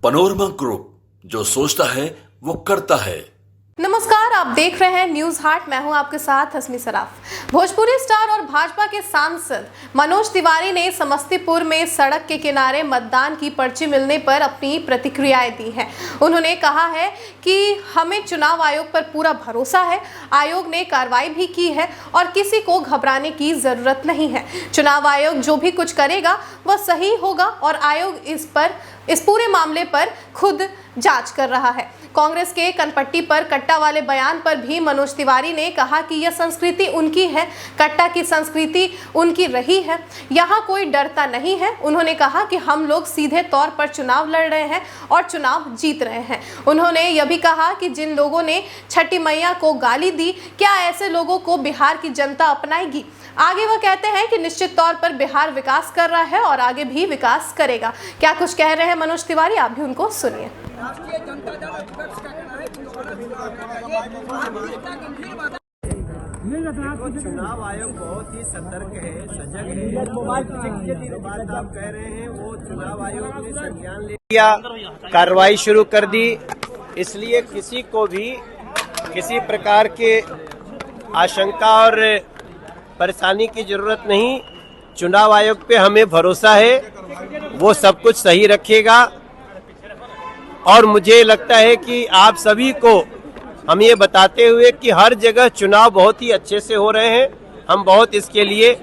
Panorama group, जो सोचता है वो करता है। नमस्कार, आप देख रहे हैं न्यूज हाट। मैं हूं आपके साथ हसमी सराफ। भोजपुरी स्टार और भाजपा के सांसद मनोज तिवारी ने समस्तीपुर में सड़क के किनारे मतदान की पर्ची मिलने पर अपनी प्रतिक्रियाएं दी हैं। उन्होंने कहा है कि हमें चुनाव आयोग पर पूरा भरोसा है। आयोग ने कार्रवाई भी की है और किसी को घबराने की जरूरत नहीं है। चुनाव आयोग जो भी कुछ करेगा वह सही होगा और आयोग इस पूरे मामले पर खुद जांच कर रहा है। कांग्रेस के कनपट्टी पर कट्टा वाले बयान पर भी मनोज तिवारी ने कहा कि यह संस्कृति उनकी है, कट्टा की संस्कृति उनकी रही है, यहाँ कोई डरता नहीं है। उन्होंने कहा कि हम लोग सीधे तौर पर चुनाव लड़ रहे हैं और चुनाव जीत रहे हैं। उन्होंने यह भी कहा कि जिन लोगों ने छठी मैया को गाली दी, क्या ऐसे लोगों को बिहार की जनता अपनाएगी? आगे वह कहते हैं कि निश्चित तौर पर बिहार विकास कर रहा है और आगे भी विकास करेगा। क्या कुछ कह रहे हैं मनोज तिवारी, आप भी उनको सुनिए। चुनाव आयोग बहुत ही सतर्क है, सजग है। जो बात आप कह रहे हैं वो चुनाव आयोग ने संज्ञान ले लिया, कार्रवाई शुरू कर दी। इसलिए किसी को भी किसी प्रकार के आशंका और परेशानी की जरूरत नहीं। चुनाव आयोग पे हमें भरोसा है, वो सब कुछ सही रखेगा। और मुझे लगता है कि आप सभी को हम ये बताते हुए कि हर जगह चुनाव बहुत ही अच्छे से हो रहे हैं, हम बहुत इसके लिए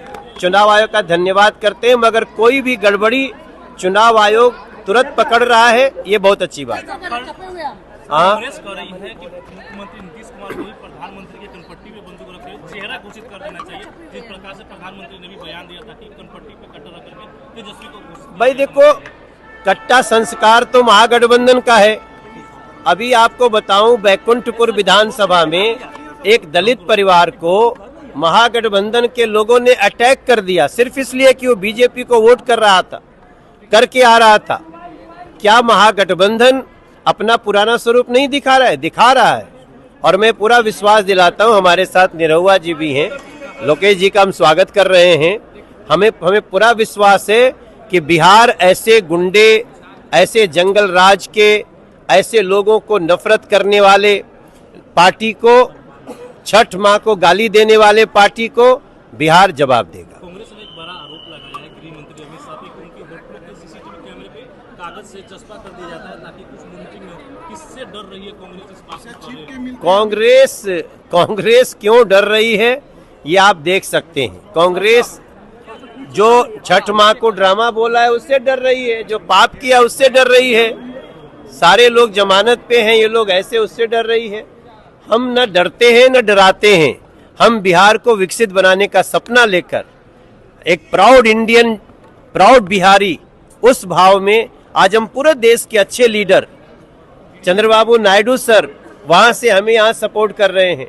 चुनाव आयोग का धन्यवाद करते हैं। मगर कोई भी गड़बड़ी चुनाव आयोग तुरंत पकड़ रहा है, ये बहुत अच्छी बात है। कांग्रेस कह रही है कि मुख्यमंत्री नीतीश कुमार को प्रधानमंत्री के कनपट्टी पे बंदूक रखे चेहरा घोषित कर देना चाहिए, जिस प्रकार से प्रधानमंत्री ने भी बयान दिया था कि कनपट्टी पे कट्टा रख करके तेजस्वी को। भाई देखो, कट्टा संस्कार तो महागठबंधन का है। अभी आपको बताऊं, बैकुंठपुर विधानसभा में एक दलित परिवार को महागठबंधन के लोगों ने अटैक कर दिया, सिर्फ इसलिए कि वो बीजेपी को वोट कर रहा था, करके आ रहा था। क्या महागठबंधन अपना पुराना स्वरूप नहीं दिखा रहा है? दिखा रहा है। और मैं पूरा विश्वास दिलाता हूं, हमारे साथ निरहुआ जी भी हैं, लोकेश जी का हम स्वागत कर रहे हैं। हमें पूरा विश्वास है कि बिहार ऐसे गुंडे, ऐसे जंगल राज के, ऐसे लोगों को नफरत करने वाले पार्टी को, छठ माँ को गाली देने वाले पार्टी को बिहार जवाब देगा। कांग्रेस ने एक बड़ा आरोप लगाया है गृह मंत्री अमित शाह पे, उनके होटलों के सीसीटीवी कैमरे पे कागज से चस्पा कर दिया जाता है ताकि कुछ मॉनिटरिंग हो। किससे डर रही है कांग्रेस इस बात से? कांग्रेस क्यों डर रही है ये आप देख सकते हैं। कांग्रेस जो छठ माँ को ड्रामा बोला है उससे डर रही है, जो पाप किया उससे डर रही है। सारे लोग जमानत पे हैं, ये लोग ऐसे, उससे डर रही है। हम न डरते हैं न डराते हैं। हम बिहार को विकसित बनाने का सपना लेकर एक प्राउड इंडियन, प्राउड बिहारी, उस भाव में आज हम पूरे देश के अच्छे लीडर चंद्रबाबू नायडू सर वहां से हमें यहाँ सपोर्ट कर रहे हैं।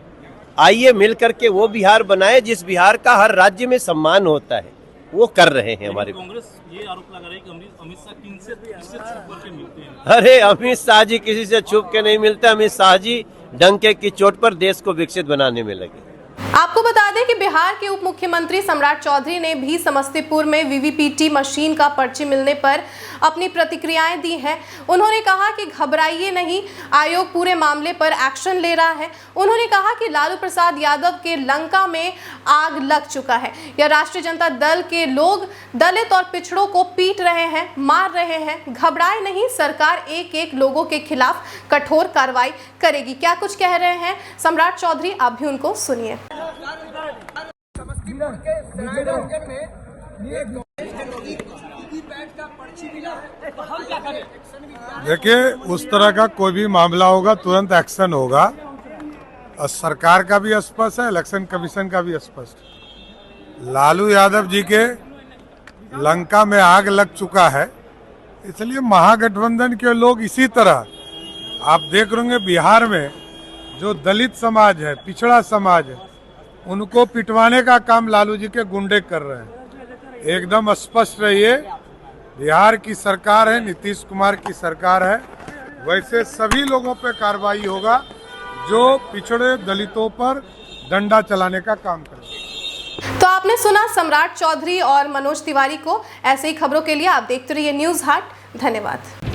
आइए मिल करके वो बिहार बनाए जिस बिहार का हर राज्य में सम्मान होता है, वो कर रहे हैं हमारे। कांग्रेस ये आरोप लगा रही है कि अमित शाह किससे छुप करके मिलते हैं। अरे अमित शाह जी किसी से छुप के नहीं मिलते। अमित शाह जी डंके की चोट पर देश को विकसित बनाने में लगे। आपको बता दें कि बिहार के उप मुख्यमंत्री सम्राट चौधरी ने भी समस्तीपुर में वीवीपीटी मशीन का पर्ची मिलने पर अपनी प्रतिक्रियाएं दी हैं। उन्होंने कहा कि घबराइए नहीं, आयोग पूरे मामले पर एक्शन ले रहा है। उन्होंने कहा कि लालू प्रसाद यादव के लंका में आग लग चुका है। यह राष्ट्रीय जनता दल के लोग दलित और पिछड़ों को पीट रहे हैं, मार रहे हैं। घबराए नहीं, सरकार एक एक लोगों के खिलाफ कठोर कार्रवाई करेगी। क्या कुछ कह रहे हैं सम्राट चौधरी, आप भी उनको सुनिए। देखिए, उस तरह का कोई भी मामला होगा तुरंत एक्शन होगा। और सरकार का भी स्पष्ट है, इलेक्शन कमीशन का भी स्पष्ट। लालू यादव जी के लंका में आग लग चुका है, इसलिए महागठबंधन के लोग इसी तरह, आप देख रहे होंगे बिहार में जो दलित समाज है, पिछड़ा समाज है, उनको पिटवाने का काम लालू जी के गुंडे कर रहे हैं। एकदम स्पष्ट रहिए, बिहार की सरकार है, नीतीश कुमार की सरकार है, वैसे सभी लोगों पे कार्रवाई होगा जो पिछड़े दलितों पर डंडा चलाने का काम करें। तो आपने सुना सम्राट चौधरी और मनोज तिवारी को। ऐसे ही खबरों के लिए आप देखते रहिए न्यूज हाट। धन्यवाद।